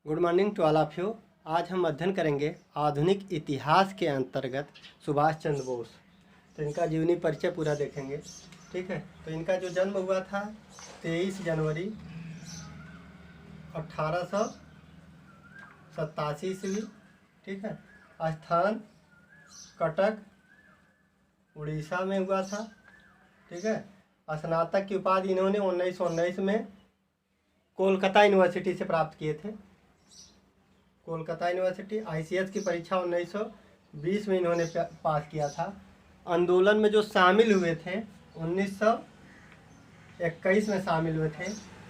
Good morning to all of you. आज हम अध्ययन करेंगे आधुनिक इतिहास के अंतर्गत सुभाष चंद्र बोस। तो इनका जीवनी परिचय पूरा देखेंगे। ठीक है, तो इनका जो जन्म हुआ था 23 जनवरी 1887 ईस्वी। ठीक है, स्थान कटक उड़ीसा में हुआ था। ठीक है, स्नातक की उपाधि इन्होंने 1919 में कोलकाता यूनिवर्सिटी से प्राप्त किए थे। कोलकाता यूनिवर्सिटी। आईसीएस की परीक्षा 1920 में इन्होंने पास किया था। आंदोलन में जो शामिल हुए थे 1921 में शामिल हुए थे।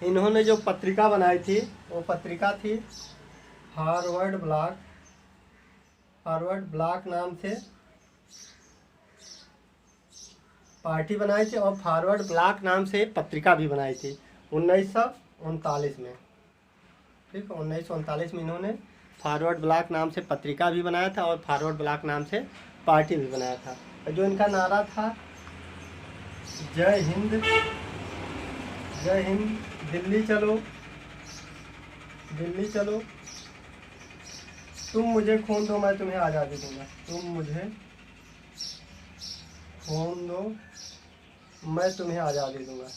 इन्होंने जो पत्रिका बनाई थी वो पत्रिका थी फॉरवर्ड ब्लॉक नाम से पार्टी बनाई थी और फॉरवर्ड ब्लॉक नाम से पत्रिका भी बनाई थी 1939 में। ठीक है, 1939 में इन्होंने फॉरवर्ड ब्लॉक नाम से पत्रिका भी बनाया था और फॉरवर्ड ब्लॉक नाम से पार्टी भी बनाया था। जो इनका नारा था जय हिंद, दिल्ली चलो, तुम मुझे खून दो मैं तुम्हें आज़ादी दूंगा, तुम मुझे खून दो मैं तुम्हें आज़ादी दूंगा।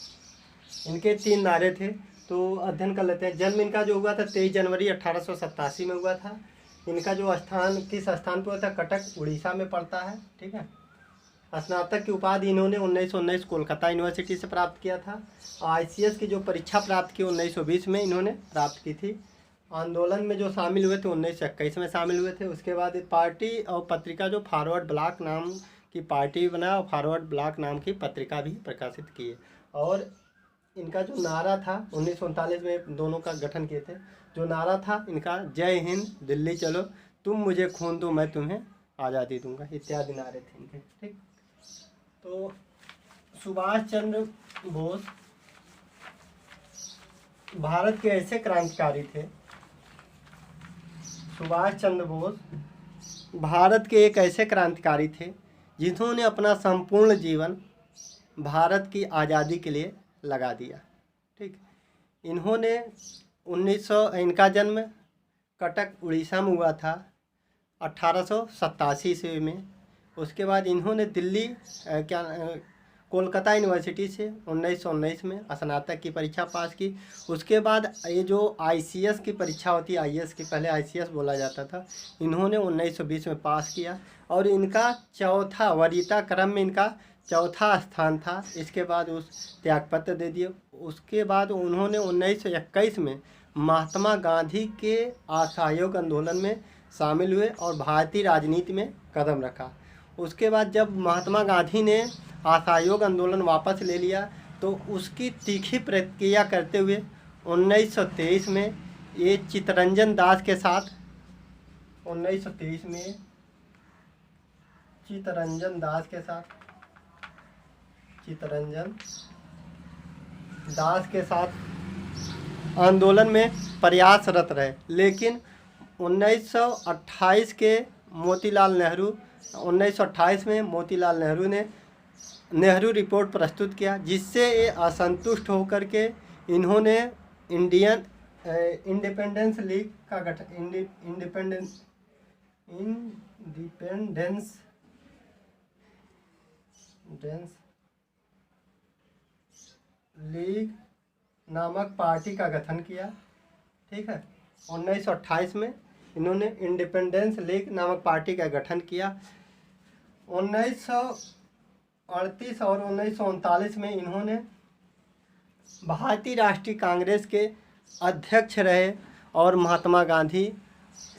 इनके 3 नारे थे। तो अध्ययन कर लेते हैं। जन्म इनका जो हुआ था 23 जनवरी 1887 में हुआ था। इनका जो स्थान किस स्थान पर हुआ था, कटक उड़ीसा में पड़ता है। ठीक है, स्नातक की उपाधि इन्होंने 1919 कोलकाता यूनिवर्सिटी से प्राप्त किया था। आईसीएस की जो परीक्षा प्राप्त की 1920 में इन्होंने प्राप्त की थी। आंदोलन में जो शामिल हुए थे 1921 में शामिल हुए थे। उसके बाद पार्टी और पत्रिका जो फॉरवर्ड ब्लॉक नाम की पार्टी भी बनाया और फॉरवर्ड ब्लॉक नाम की पत्रिका भी प्रकाशित की। और इनका जो नारा था 1939 में दोनों का गठन किए थे। जो नारा था इनका जय हिंद, दिल्ली चलो, तुम मुझे खून दो मैं तुम्हें आज़ादी दूंगा, इत्यादि नारे थे इनके। ठीक, तो सुभाष चंद्र बोस भारत के ऐसे क्रांतिकारी थे। सुभाष चंद्र बोस भारत के एक ऐसे क्रांतिकारी थे जिन्होंने अपना संपूर्ण जीवन भारत की आज़ादी के लिए लगा दिया। ठीक, इन्होंने इनका जन्म कटक उड़ीसा में हुआ था 1887 ईस्वी में। उसके बाद इन्होंने कोलकाता यूनिवर्सिटी से 1919 में स्नातक की परीक्षा पास की। उसके बाद ये जो आईसीएस की परीक्षा होती है, आईएएस की पहले आईसीएस बोला जाता था, इन्होंने 1920 में पास किया और इनका चौथा वरीयता क्रम में इनका चौथा स्थान था। इसके बाद उस त्यागपत्र दे दिए। उसके बाद उन्होंने 1921 में महात्मा गांधी के असहयोग आंदोलन में शामिल हुए और भारतीय राजनीति में कदम रखा। उसके बाद जब महात्मा गांधी ने असहयोग आंदोलन वापस ले लिया तो उसकी तीखी प्रतिक्रिया करते हुए 1923 में ये चित्तरंजन दास के साथ 1923 में चित्तरंजन दास के साथ आंदोलन में प्रयासरत रहे। लेकिन 1928 में मोतीलाल नेहरू ने नेहरू रिपोर्ट प्रस्तुत किया, जिससे ये असंतुष्ट होकर के इन्होंने इंडियन इंडिपेंडेंस लीग का गठन इंडिपेंडेंस लीग नामक पार्टी का गठन किया। ठीक है, 1928 में इन्होंने इंडिपेंडेंस लीग नामक पार्टी का गठन किया। 1938 और 1939 में इन्होंने भारतीय राष्ट्रीय कांग्रेस के अध्यक्ष रहे और महात्मा गांधी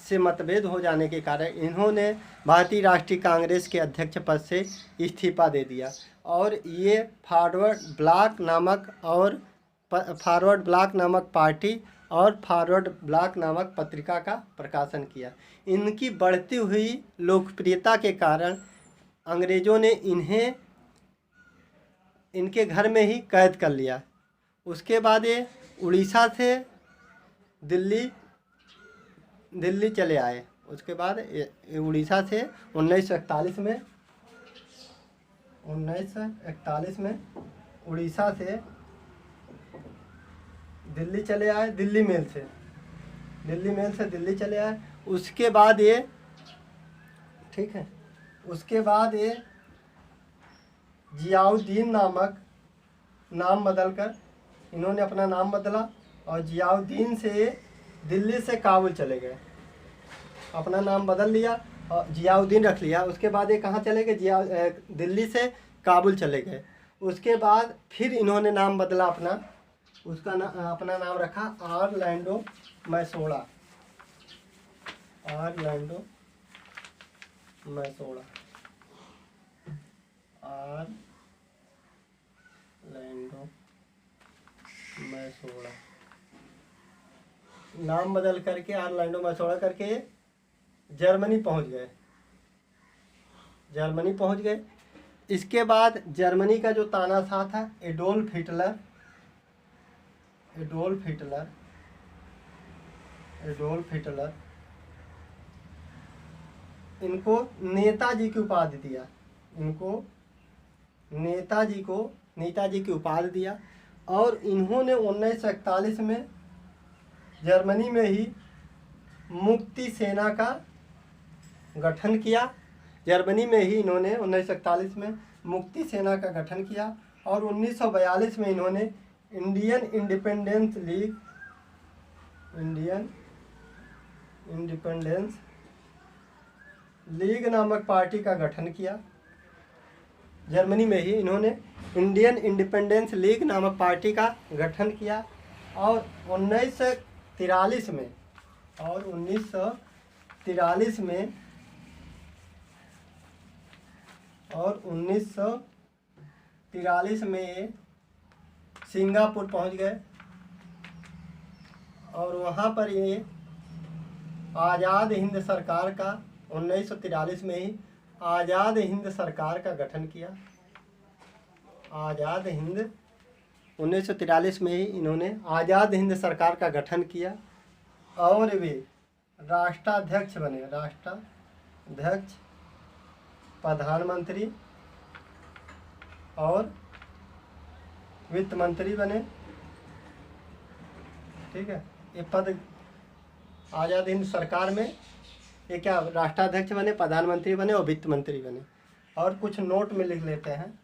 से मतभेद हो जाने के कारण इन्होंने भारतीय राष्ट्रीय कांग्रेस के अध्यक्ष पद से इस्तीफा दे दिया और ये फॉरवर्ड ब्लॉक नामक पार्टी और फॉरवर्ड ब्लॉक नामक पत्रिका का प्रकाशन किया। इनकी बढ़ती हुई लोकप्रियता के कारण अंग्रेज़ों ने इन्हें इनके घर में ही कैद कर लिया। उसके बाद ये उड़ीसा से दिल्ली चले आए। उसके बाद उड़ीसा से 1941 में उड़ीसा से दिल्ली चले आए, दिल्ली मेल से। दिल्ली मेल से दिल्ली चले आए। उसके बाद ये, ठीक है, उसके बाद ये जियाउद्दीन नामक नाम बदल कर, इन्होंने अपना नाम बदला और जियाउद्दीन से दिल्ली से काबुल चले गए। अपना नाम बदल लिया और जियाउद्दीन रख लिया। उसके बाद ये कहाँ चले गए? दिल्ली से काबुल चले गए। उसके बाद फिर इन्होंने नाम बदला अपना, अपना नाम रखा ऑरलैंडो मैसोड़ा। ऑरलैंडो मैसोड़ा, ऑरलैंडो मैसोड़ा नाम बदल करके ऑरलैंडो मैसोड़ा करके जर्मनी पहुंच गए। जर्मनी पहुंच गए। इसके बाद जर्मनी का जो तानाशाह था Adolf Hitler, Adolf Hitler, Adolf Hitler, इनको नेताजी की उपाधि दिया। इनको नेताजी की उपाधि दिया। और इन्होंने 1941 में जर्मनी में ही मुक्ति सेना का गठन किया। जर्मनी में ही इन्होंने 1941 में मुक्ति सेना का गठन किया। और 1942 में इन्होंने इंडियन इंडिपेंडेंस लीग नामक पार्टी का गठन किया। जर्मनी में ही इन्होंने इंडियन इंडिपेंडेंस लीग नामक पार्टी का गठन किया। और 1943 में ये सिंगापुर पहुंच गए। और वहाँ पर ये आज़ाद हिंद सरकार का 1943 में ही आज़ाद हिंद सरकार का गठन किया। आज़ाद हिंद 1943 में ही इन्होंने आज़ाद हिंद सरकार का गठन किया। और वे राष्ट्राध्यक्ष बने। राष्ट्राध्यक्ष, प्रधानमंत्री और वित्त मंत्री बने। ठीक है, ये पद आज़ाद हिंद सरकार में ये क्या राष्ट्राध्यक्ष बने, प्रधानमंत्री बने और वित्त मंत्री बने। और कुछ नोट में लिख लेते हैं।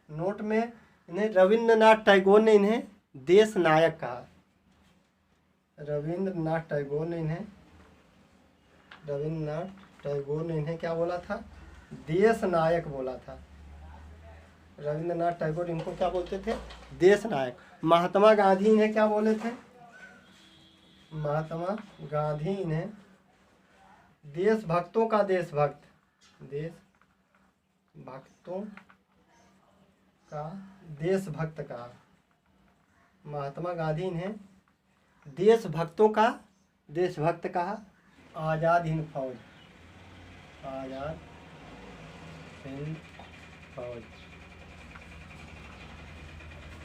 नोट में इन्हें रविंद्रनाथ टैगोर ने इन्हें देश नायक कहा। रविंद्रनाथ टैगोर ने इन्हें क्या बोला था? देश नायक बोला था। रविंद्रनाथ टैगोर इनको क्या बोलते थे? देश नायक। महात्मा गांधी इन्हें क्या बोले थे? महात्मा गांधी इन्हें देशभक्तों का देशभक्त, देशभक्तों का देशभक्त कहा। महात्मा गांधी इन्हें देशभक्तों का देशभक्त कहा। आज़ाद हिंद फौज, आज़ाद हिंद फौज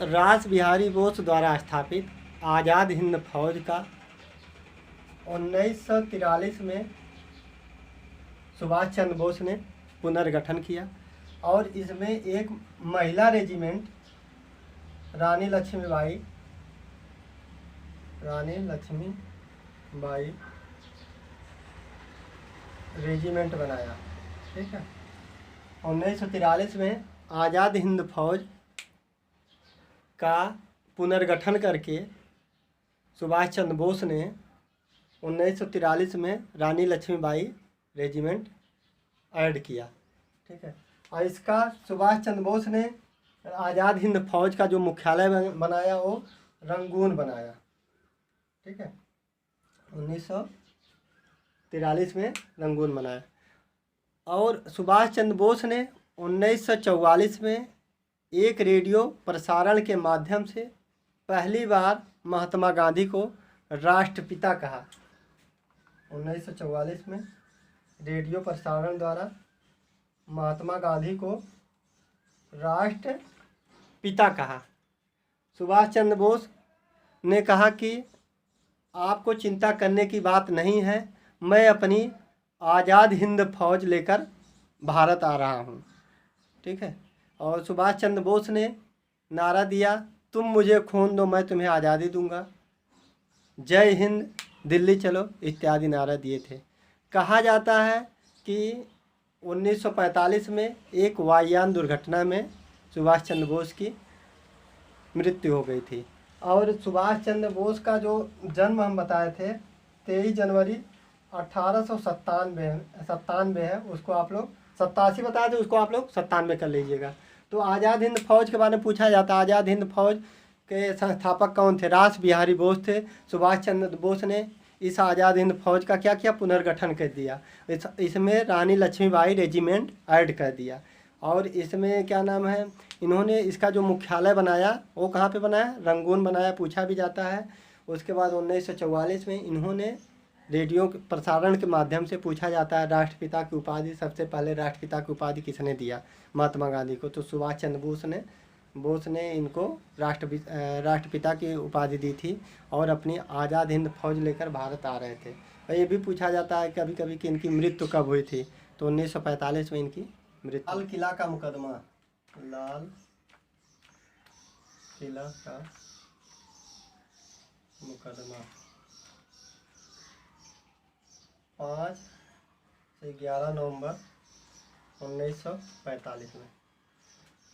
रास बिहारी बोस द्वारा स्थापित आज़ाद हिंद फौज का 1943 में सुभाष चंद्र बोस ने पुनर्गठन किया। और इसमें एक महिला रेजिमेंट रानी लक्ष्मीबाई रेजिमेंट बनाया। ठीक है, 1943 में आज़ाद हिंद फौज का पुनर्गठन करके सुभाष चंद्र बोस ने 1943 में रानी लक्ष्मीबाई रेजिमेंट ऐड किया। ठीक है, और इसका सुभाष चंद्र बोस ने आज़ाद हिंद फौज का जो मुख्यालय बनाया वो रंगून बनाया। ठीक है, 1943 में रंगून बनाया। और सुभाष चंद्र बोस ने 1944 में एक रेडियो प्रसारण के माध्यम से पहली बार महात्मा गांधी को राष्ट्रपिता कहा। 1944 में रेडियो प्रसारण द्वारा महात्मा गांधी को राष्ट्रपिता कहा। सुभाष चंद्र बोस ने कहा कि आपको चिंता करने की बात नहीं है, मैं अपनी आज़ाद हिंद फौज लेकर भारत आ रहा हूँ। ठीक है, और सुभाष चंद्र बोस ने नारा दिया, तुम मुझे खून दो मैं तुम्हें आज़ादी दूंगा। जय हिंद, दिल्ली चलो इत्यादि नारा दिए थे। कहा जाता है कि 1945 में एक वायुयान दुर्घटना में सुभाष चंद्र बोस की मृत्यु हो गई थी। और सुभाष चंद्र बोस का जो जन्म हम बताए थे 23 जनवरी 1897 है, उसको आप लोग 87 बताए थे, उसको आप लोग 97 कर लीजिएगा। तो आज़ाद हिंद फौज के बारे में पूछा जाता है। आज़ाद हिंद फौज के संस्थापक कौन थे? रास बिहारी बोस थे। सुभाष चंद्र बोस ने इस आज़ाद हिंद फौज का क्या किया? पुनर्गठन कर दिया। इसमें रानी लक्ष्मीबाई रेजिमेंट ऐड कर दिया। और इसमें क्या नाम है, इन्होंने इसका जो मुख्यालय बनाया वो कहाँ पे बनाया? रंगून बनाया, पूछा भी जाता है। उसके बाद 1944 में इन्होंने रेडियो प्रसारण के माध्यम से पूछा जाता है राष्ट्रपिता की उपाधि, सबसे पहले राष्ट्रपिता की उपाधि किसने दिया? महात्मा गांधी को। तो सुभाष चंद्र बोस ने इनको राष्ट्रपिता की उपाधि दी थी और अपनी आज़ाद हिंद फौज लेकर भारत आ रहे थे। और ये भी पूछा जाता है कभी कभी कि इनकी मृत्यु कब हुई थी? तो 1945 में इनकी मृत्यु। लाल किला का मुकदमा, लाल किला का मुकदमा 5 से 11 नवंबर 1945 में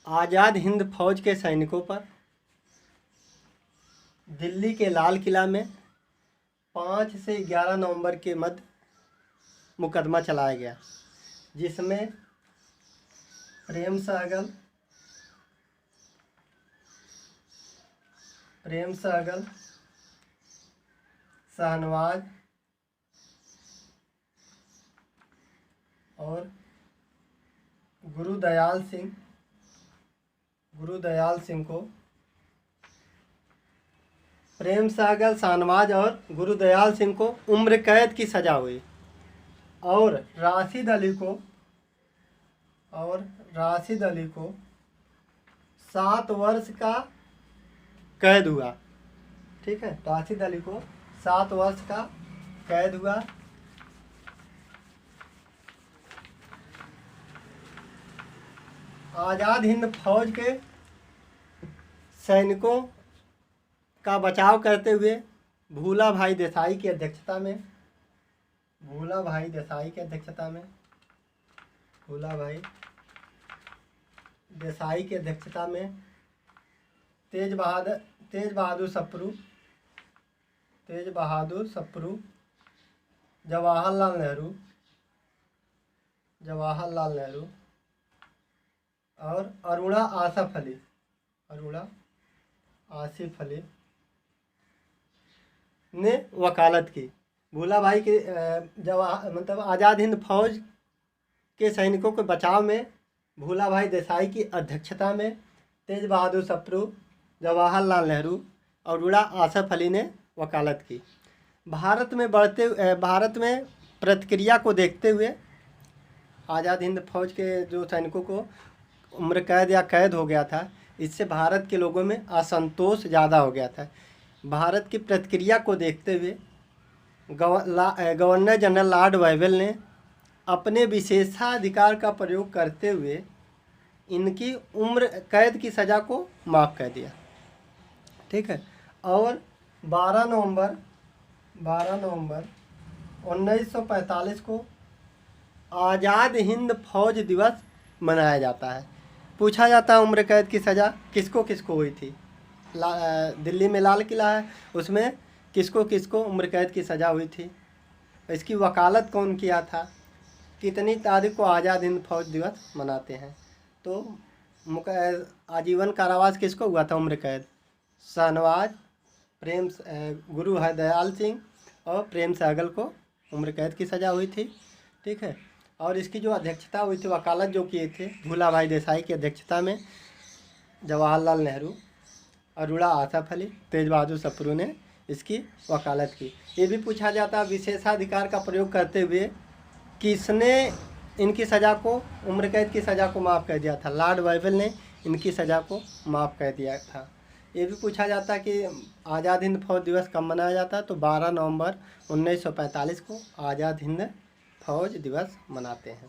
आज़ाद हिंद फौज के सैनिकों पर दिल्ली के लाल किला में 5 से 11 नवंबर के मध्य मुकदमा चलाया गया, जिसमें प्रेम सहगल, शाहनवाज और गुरुदयाल सिंह को, प्रेम सहगल, शाहनवाज और गुरुदयाल सिंह को उम्र कैद की सज़ा हुई। और राशिद अली को 7 वर्ष का कैद हुआ। ठीक है, राशिद अली को 7 वर्ष का कैद हुआ। आज़ाद हिंद फौज के सैनिकों का बचाव करते हुए भूला भाई देसाई की अध्यक्षता में तेज बहादुर सप्रू, जवाहरलाल नेहरू और अरुणा आसिफ अली ने वकालत की। भूला भाई के मतलब आज़ाद हिंद फौज के सैनिकों के बचाव में भूला भाई देसाई की अध्यक्षता में तेज बहादुर सप्रू, जवाहरलाल नेहरू और अरुणा आसिफ अली ने वकालत की। भारत में प्रतिक्रिया को देखते हुए आज़ाद हिंद फौज के जो सैनिकों को उम्र कैद या कैद हो गया था, इससे भारत के लोगों में असंतोष ज़्यादा हो गया था। भारत की प्रतिक्रिया को देखते हुए गवर्नर जनरल लॉर्ड वाइवल ने अपने विशेषाधिकार का प्रयोग करते हुए इनकी उम्र कैद की सज़ा को माफ़ कर दिया। ठीक है, और 12 नवंबर 1945 को आज़ाद हिंद फौज दिवस मनाया जाता है। पूछा जाता है उम्र कैद की सज़ा किसको हुई थी? दिल्ली में लाल किला है, उसमें किसको उम्र कैद की सज़ा हुई थी? इसकी वकालत कौन किया था? कितनी तारीख को आज़ाद हिंद फौज दिवस मनाते हैं? तो आजीवन कारावास किसको हुआ था उम्र कैद? शाहनवाज, गुरुदयाल सिंह और प्रेम सहगल को उम्र कैद की सज़ा हुई थी। ठीक है, और इसकी जो अध्यक्षता हुई थी, वकालत जो किए थे भूला भाई देसाई की अध्यक्षता में जवाहरलाल नेहरू, अरुणा आसिफ अली, तेज बहादुर सप्रू ने इसकी वकालत की। ये भी पूछा जाता है विशेषाधिकार का प्रयोग करते हुए किसने इनकी सज़ा को, उम्र कैद की सज़ा को माफ़ कर दिया था? लॉर्ड वाइवल ने इनकी सज़ा को माफ़ कर दिया था। ये भी पूछा जाता है कि आज़ाद हिंद फौज दिवस कब मनाया जाता है? तो 12 नवंबर 1945 को आज़ाद हिंद फौज दिवस मनाते हैं।